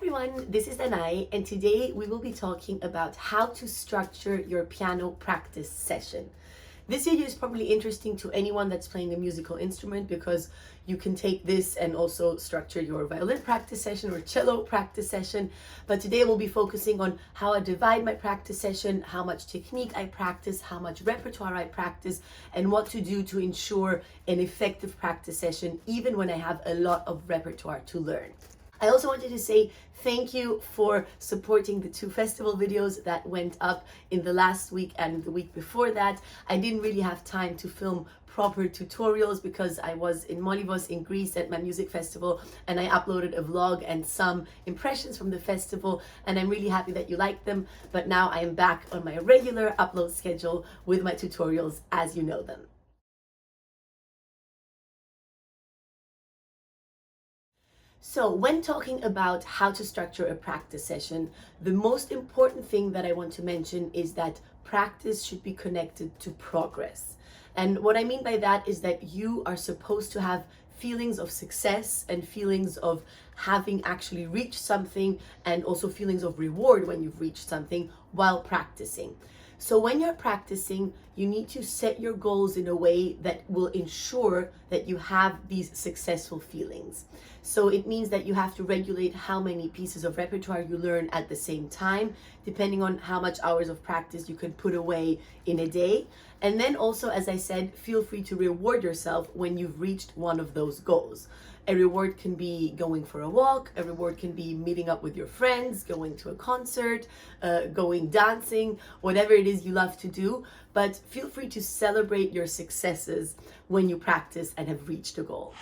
everyone, this is Danae, and today we will be talking about how to structure your piano practice session. This video is probably interesting to anyone that's playing a musical instrument because you can take this and also structure your violin practice session or cello practice session. But today we'll be focusing on how I divide my practice session, how much technique I practice, how much repertoire I practice, and what to do to ensure an effective practice session even when I have a lot of repertoire to learn. I also wanted to say thank you for supporting the 2 festival videos that went up in the last week and the week before that. I didn't really have time to film proper tutorials because I was in Molivos in Greece at my music festival, and I uploaded a vlog and some impressions from the festival, and I'm really happy that you liked them. But now I am back on my regular upload schedule with my tutorials as you know them. So when talking about how to structure a practice session, the most important thing that I want to mention is that practice should be connected to progress. And what I mean by that is that you are supposed to have feelings of success and feelings of having actually reached something, and also feelings of reward when you've reached something while practicing. So when you're practicing, you need to set your goals in a way that will ensure that you have these successful feelings. So it means that you have to regulate how many pieces of repertoire you learn at the same time, depending on how much hours of practice you can put away in a day. And then also, as I said, feel free to reward yourself when you've reached one of those goals. A reward can be going for a walk, a reward can be meeting up with your friends, going to a concert, going dancing, whatever it is you love to do. But feel free to celebrate your successes when you practice and have reached a goal.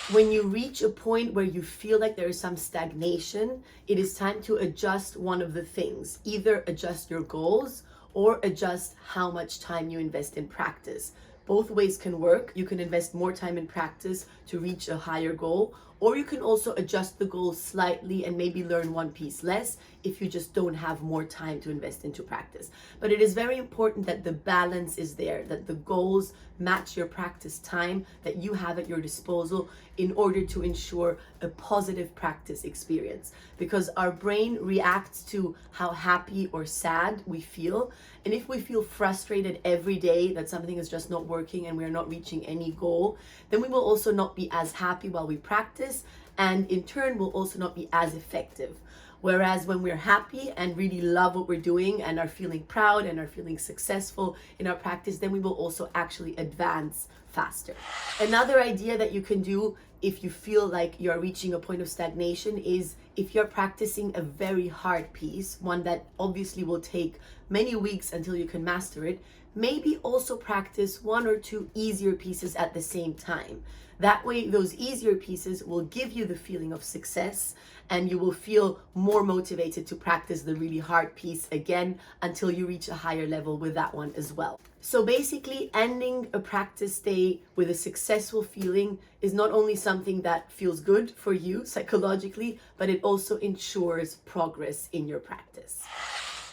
When you reach a point where you feel like there is some stagnation, it is time to adjust one of the things. Either adjust your goals or adjust how much time you invest in practice. Both ways can work. You can invest more time in practice to reach a higher goal, or you can also adjust the goal slightly and maybe learn one piece less if you just don't have more time to invest into practice. But it is very important that the balance is there, that the goals match your practice time that you have at your disposal in order to ensure a positive practice experience. Because our brain reacts to how happy or sad we feel. And if we feel frustrated every day that something is just not working and we are not reaching any goal, then we will also not be as happy while we practice, and in turn will also not be as effective. Whereas when we're happy and really love what we're doing and are feeling proud and are feeling successful in our practice, then we will also actually advance faster. Another idea that you can do if you feel like you're reaching a point of stagnation is if you're practicing a very hard piece, one that obviously will take many weeks until you can master it, maybe also practice 1 or 2 easier pieces at the same time. That way, those easier pieces will give you the feeling of success, and you will feel more motivated to practice the really hard piece again until you reach a higher level with that one as well. So basically, ending a practice day with a successful feeling is not only something that feels good for you psychologically, but it also ensures progress in your practice.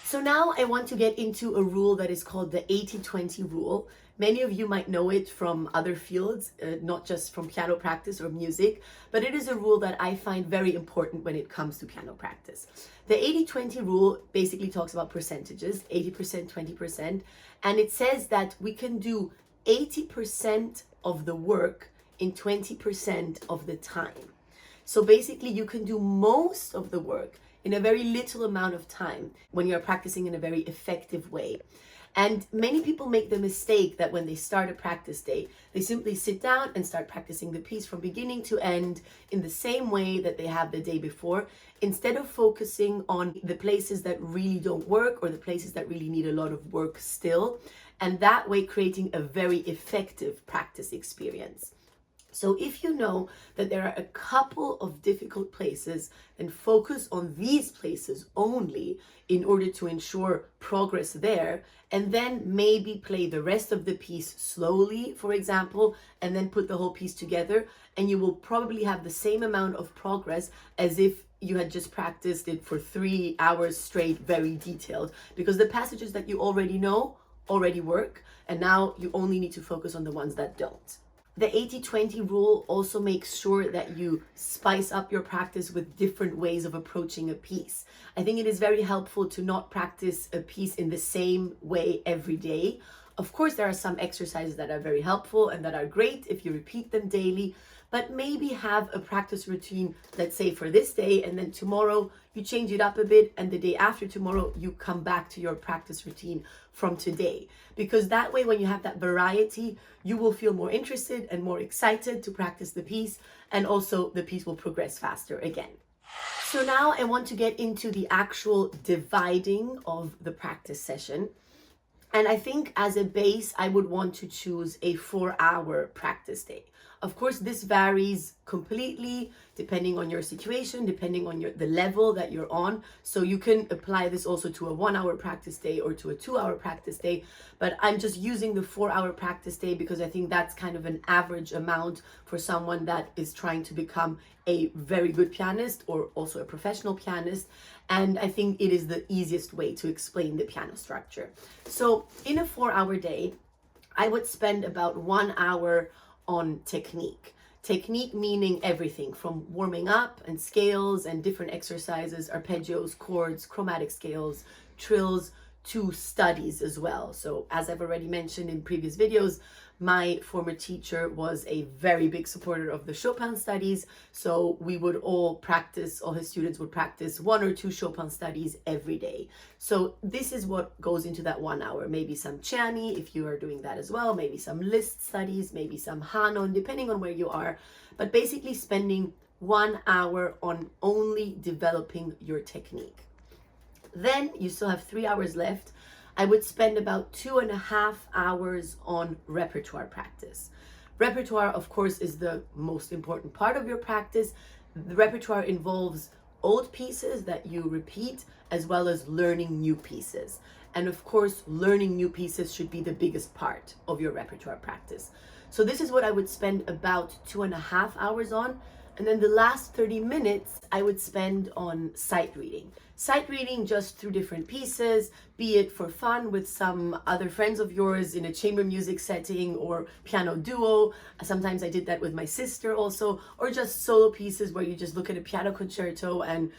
So now I want to get into a rule that is called the 80-20 rule. Many of you might know it from other fields, not just from piano practice or music, but it is a rule that I find very important when it comes to piano practice. The 80-20 rule basically talks about percentages, 80%, 20%, and it says that we can do 80% of the work in 20% of the time. So basically you can do most of the work in a very little amount of time when you're practicing in a very effective way. And many people make the mistake that when they start a practice day, they simply sit down and start practicing the piece from beginning to end in the same way that they have the day before, instead of focusing on the places that really don't work or the places that really need a lot of work still, and that way creating a very effective practice experience. So if you know that there are a couple of difficult places, then focus on these places only in order to ensure progress there, and then maybe play the rest of the piece slowly, for example, and then put the whole piece together, and you will probably have the same amount of progress as if you had just practiced it for 3 hours straight, very detailed, because the passages that you already know already work, and now you only need to focus on the ones that don't. The 80-20 rule also makes sure that you spice up your practice with different ways of approaching a piece. I think it is very helpful to not practice a piece in the same way every day. Of course, there are some exercises that are very helpful and that are great if you repeat them daily, but maybe have a practice routine, let's say for this day, and then tomorrow you change it up a bit, and the day after tomorrow you come back to your practice routine from today. Because that way, when you have that variety, you will feel more interested and more excited to practice the piece, and also the piece will progress faster again. So now I want to get into the actual dividing of the practice session. And I think as a base, I would want to choose a 4-hour practice day. Of course, this varies completely depending on your situation, depending on the level that you're on. So you can apply this also to a 1-hour practice day or to a 2-hour practice day. But I'm just using the 4-hour practice day because I think that's kind of an average amount for someone that is trying to become a very good pianist or also a professional pianist. And I think it is the easiest way to explain the piano structure. So in a 4-hour day, I would spend about 1 hour on technique. Technique meaning everything from warming up and scales and different exercises, arpeggios, chords, chromatic scales, trills, to studies as well. So as I've already mentioned in previous videos, my former teacher was a very big supporter of the Chopin studies. So we would all his students would practice 1 or 2 Chopin studies every day. So this is what goes into that 1 hour. Maybe some Czerny, if you are doing that as well, maybe some Liszt studies, maybe some Hanon, depending on where you are. But basically spending 1 hour on only developing your technique. Then you still have 3 hours left. I would spend about 2.5 hours on repertoire practice. Repertoire, of course, is the most important part of your practice. The repertoire involves old pieces that you repeat, as well as learning new pieces. And of course, learning new pieces should be the biggest part of your repertoire practice. So this is what I would spend about 2.5 hours on. And then the last 30 minutes I would spend on sight reading. Sight reading just through different pieces, be it for fun with some other friends of yours in a chamber music setting or piano duo. Sometimes I did that with my sister also, or just solo pieces where you just look at a piano concerto and,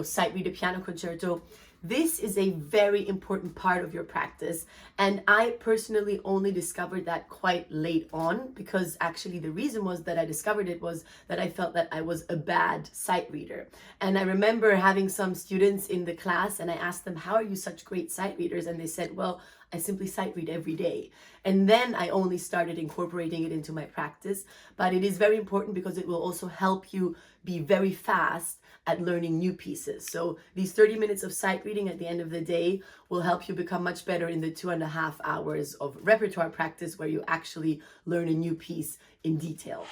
sight read a piano concerto. This is a very important part of your practice, and I personally only discovered that quite late on, because actually the reason was that I discovered it was that I felt that I was a bad sight reader. And I remember having some students in the class and I asked them, how are you such great sight readers? And they said, well, I simply sight read every day. And then I only started incorporating it into my practice. But it is very important because it will also help you be very fast at learning new pieces. So these 30 minutes of sight reading at the end of the day will help you become much better in the 2.5 hours of repertoire practice where you actually learn a new piece in detail.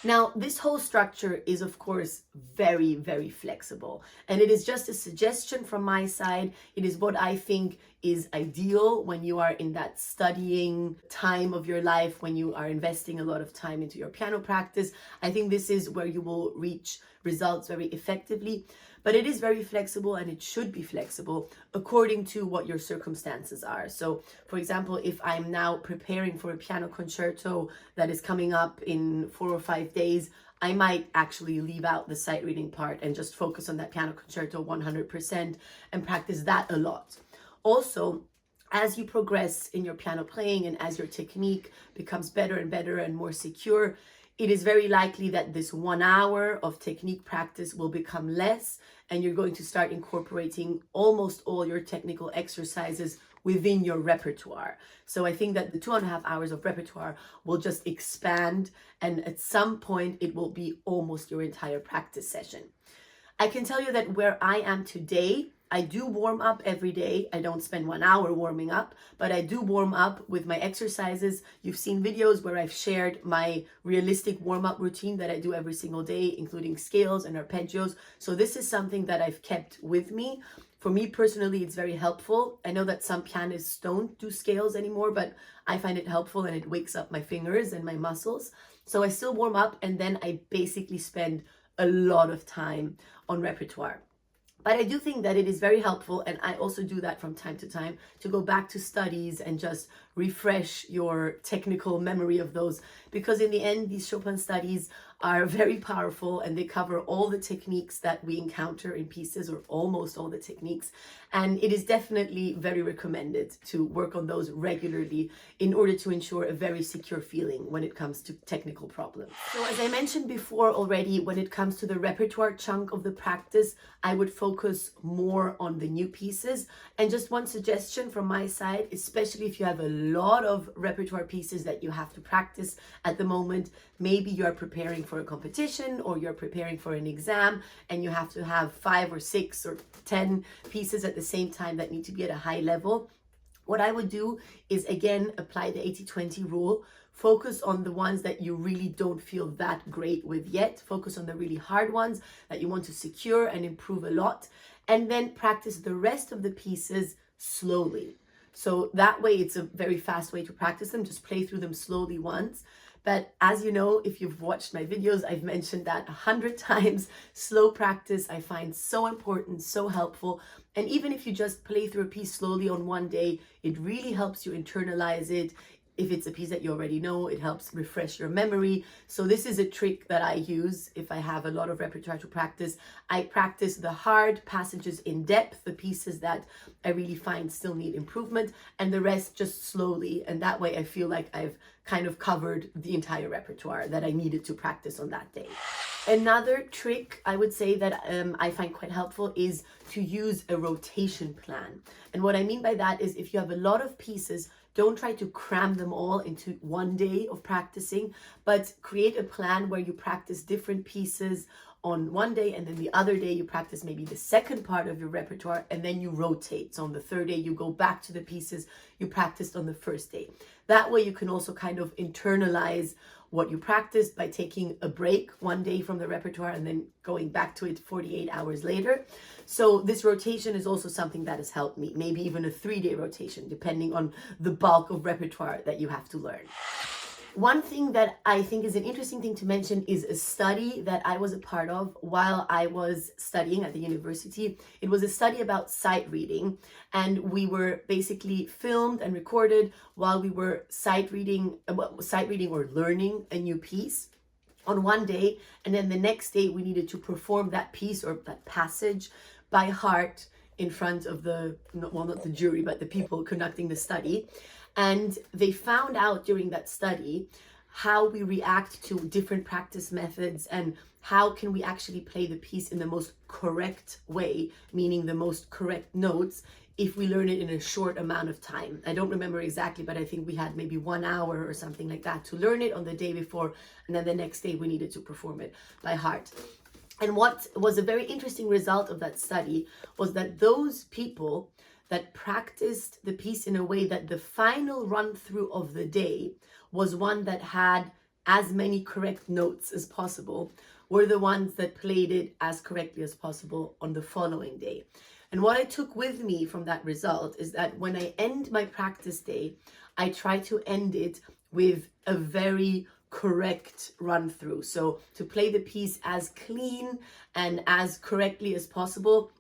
Now, this whole structure is, of course, very, very flexible. And it is just a suggestion from my side. It is what I think is ideal when you are in that studying time of your life, when you are investing a lot of time into your piano practice. I think this is where you will reach results very effectively. But it is very flexible, and it should be flexible according to what your circumstances are. So, for example, if I'm now preparing for a piano concerto that is coming up in 4 or 5 days, I might actually leave out the sight reading part and just focus on that piano concerto 100% and practice that a lot. Also, as you progress in your piano playing and as your technique becomes better and better and more secure, it is very likely that this 1 hour of technique practice will become less, and you're going to start incorporating almost all your technical exercises within your repertoire. So I think that the 2.5 hours of repertoire will just expand, and at some point it will be almost your entire practice session. I can tell you that where I am today, I do warm up every day. I don't spend 1 hour warming up, but I do warm up with my exercises. You've seen videos where I've shared my realistic warm-up routine that I do every single day, including scales and arpeggios. So this is something that I've kept with me. For me personally, it's very helpful. I know that some pianists don't do scales anymore, but I find it helpful and it wakes up my fingers and my muscles. So I still warm up, and then I basically spend a lot of time on repertoire. But I do think that it is very helpful, and I also do that from time to time, to go back to studies and just refresh your technical memory of those, because in the end, these Chopin studies are very powerful and they cover all the techniques that we encounter in pieces, or almost all the techniques. And it is definitely very recommended to work on those regularly in order to ensure a very secure feeling when it comes to technical problems. So as I mentioned before already, when it comes to the repertoire chunk of the practice, I would focus more on the new pieces. And just one suggestion from my side, especially if you have a lot of repertoire pieces that you have to practice at the moment, maybe you are preparing for a competition or you're preparing for an exam and you have to have 5 or 6 or 10 pieces at the same time that need to be at a high level. What I would do is, again, apply the 80-20 rule. Focus on the ones that you really don't feel that great with yet. Focus on the really hard ones that you want to secure and improve a lot. And then practice the rest of the pieces slowly. So that way it's a very fast way to practice them. Just play through them slowly once. But as you know, if you've watched my videos, I've mentioned that 100 times. Slow practice I find so important, so helpful. And even if you just play through a piece slowly on one day, it really helps you internalize it. If it's a piece that you already know, it helps refresh your memory. So this is a trick that I use if I have a lot of repertoire to practice. I practice the hard passages in depth, the pieces that I really find still need improvement, and the rest just slowly. And that way I feel like I've kind of covered the entire repertoire that I needed to practice on that day. Another trick I would say that I find quite helpful is to use a rotation plan. And what I mean by that is, if you have a lot of pieces, don't try to cram them all into one day of practicing, but create a plan where you practice different pieces on one day, and then the other day you practice maybe the second part of your repertoire, and then you rotate. So on the third day, you go back to the pieces you practiced on the first day. That way you can also kind of internalize what you practiced by taking a break one day from the repertoire and then going back to it 48 hours later. So this rotation is also something that has helped me, maybe even a 3-day rotation, depending on the bulk of repertoire that you have to learn. One thing that I think is an interesting thing to mention is a study that I was a part of while I was studying at the university. It was a study about sight reading, and we were basically filmed and recorded while we were sight reading or learning a new piece on one day, and then the next day we needed to perform that piece or that passage by heart in front of not the jury, but the people conducting the study. And they found out during that study how we react to different practice methods and how can we actually play the piece in the most correct way, meaning the most correct notes, if we learn it in a short amount of time. I don't remember exactly, but I think we had maybe 1 hour or something like that to learn it on the day before, and then the next day we needed to perform it by heart. And what was a very interesting result of that study was that those people that practiced the piece in a way that the final run through of the day was one that had as many correct notes as possible were the ones that played it as correctly as possible on the following day. And what I took with me from that result is that when I end my practice day, I try to end it with a very correct run through. So to play the piece as clean and as correctly as possible.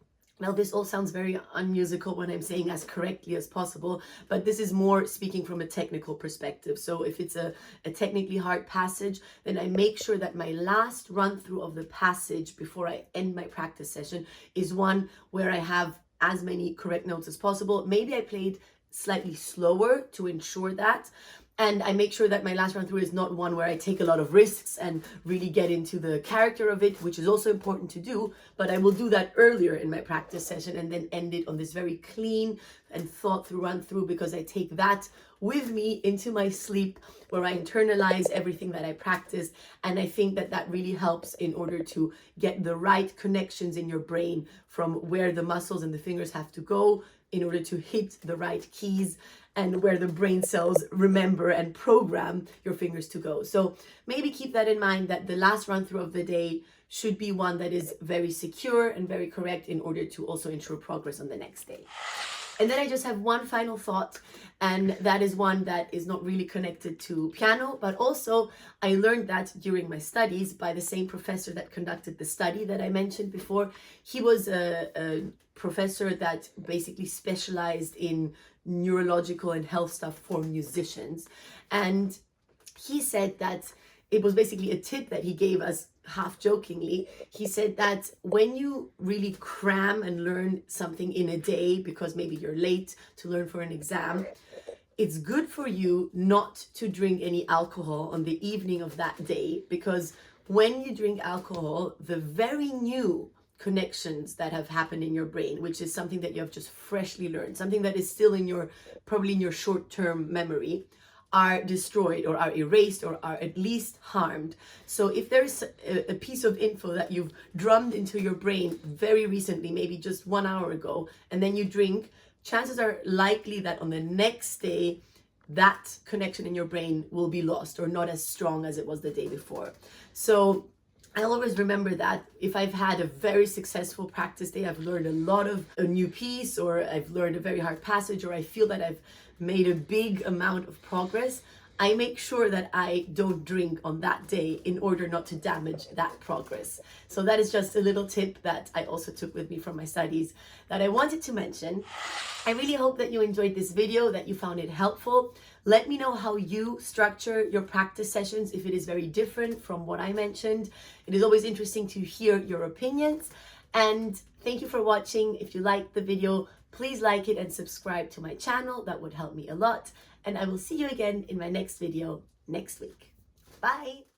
Now, this all sounds very unmusical when I'm saying as correctly as possible, but this is more speaking from a technical perspective. So if it's a technically hard passage, then I make sure that my last run through of the passage before I end my practice session is one where I have as many correct notes as possible. Maybe I played slightly slower to ensure that. And I make sure that my last run through is not one where I take a lot of risks and really get into the character of it, which is also important to do, but I will do that earlier in my practice session and then end it on this very clean and thought through run through, because I take that with me into my sleep where I internalize everything that I practice. And I think that that really helps in order to get the right connections in your brain from where the muscles and the fingers have to go in order to hit the right keys, and where the brain cells remember and program your fingers to go. So maybe keep that in mind, that the last run through of the day should be one that is very secure and very correct in order to also ensure progress on the next day. And then I just have one final thought, and that is one that is not really connected to piano, but also I learned that during my studies by the same professor that conducted the study that I mentioned before. He was a professor that basically specialized in neurological and health stuff for musicians. And he said that it was basically a tip that he gave us half jokingly. He said that when you really cram and learn something in a day because maybe you're late to learn for an exam, it's good for you not to drink any alcohol on the evening of that day, because when you drink alcohol, the very new connections that have happened in your brain, which is something that you have just freshly learned, something that is still in your, probably in your short-term memory, are destroyed or are erased or are at least harmed. So if there's a piece of info that you've drummed into your brain very recently, maybe just 1 hour ago, and then you drink, chances are likely that on the next day, that connection in your brain will be lost or not as strong as it was the day before. So I always remember that if I've had a very successful practice day, I've learned a lot of a new piece, or I've learned a very hard passage, or I feel that I've made a big amount of progress, I make sure that I don't drink on that day in order not to damage that progress. So that is just a little tip that I also took with me from my studies that I wanted to mention. I really hope that you enjoyed this video, that you found it helpful. Let me know how you structure your practice sessions, if it is very different from what I mentioned. It is always interesting to hear your opinions. And thank you for watching. If you liked the video, please like it and subscribe to my channel. That would help me a lot. And I will see you again in my next video next week. Bye.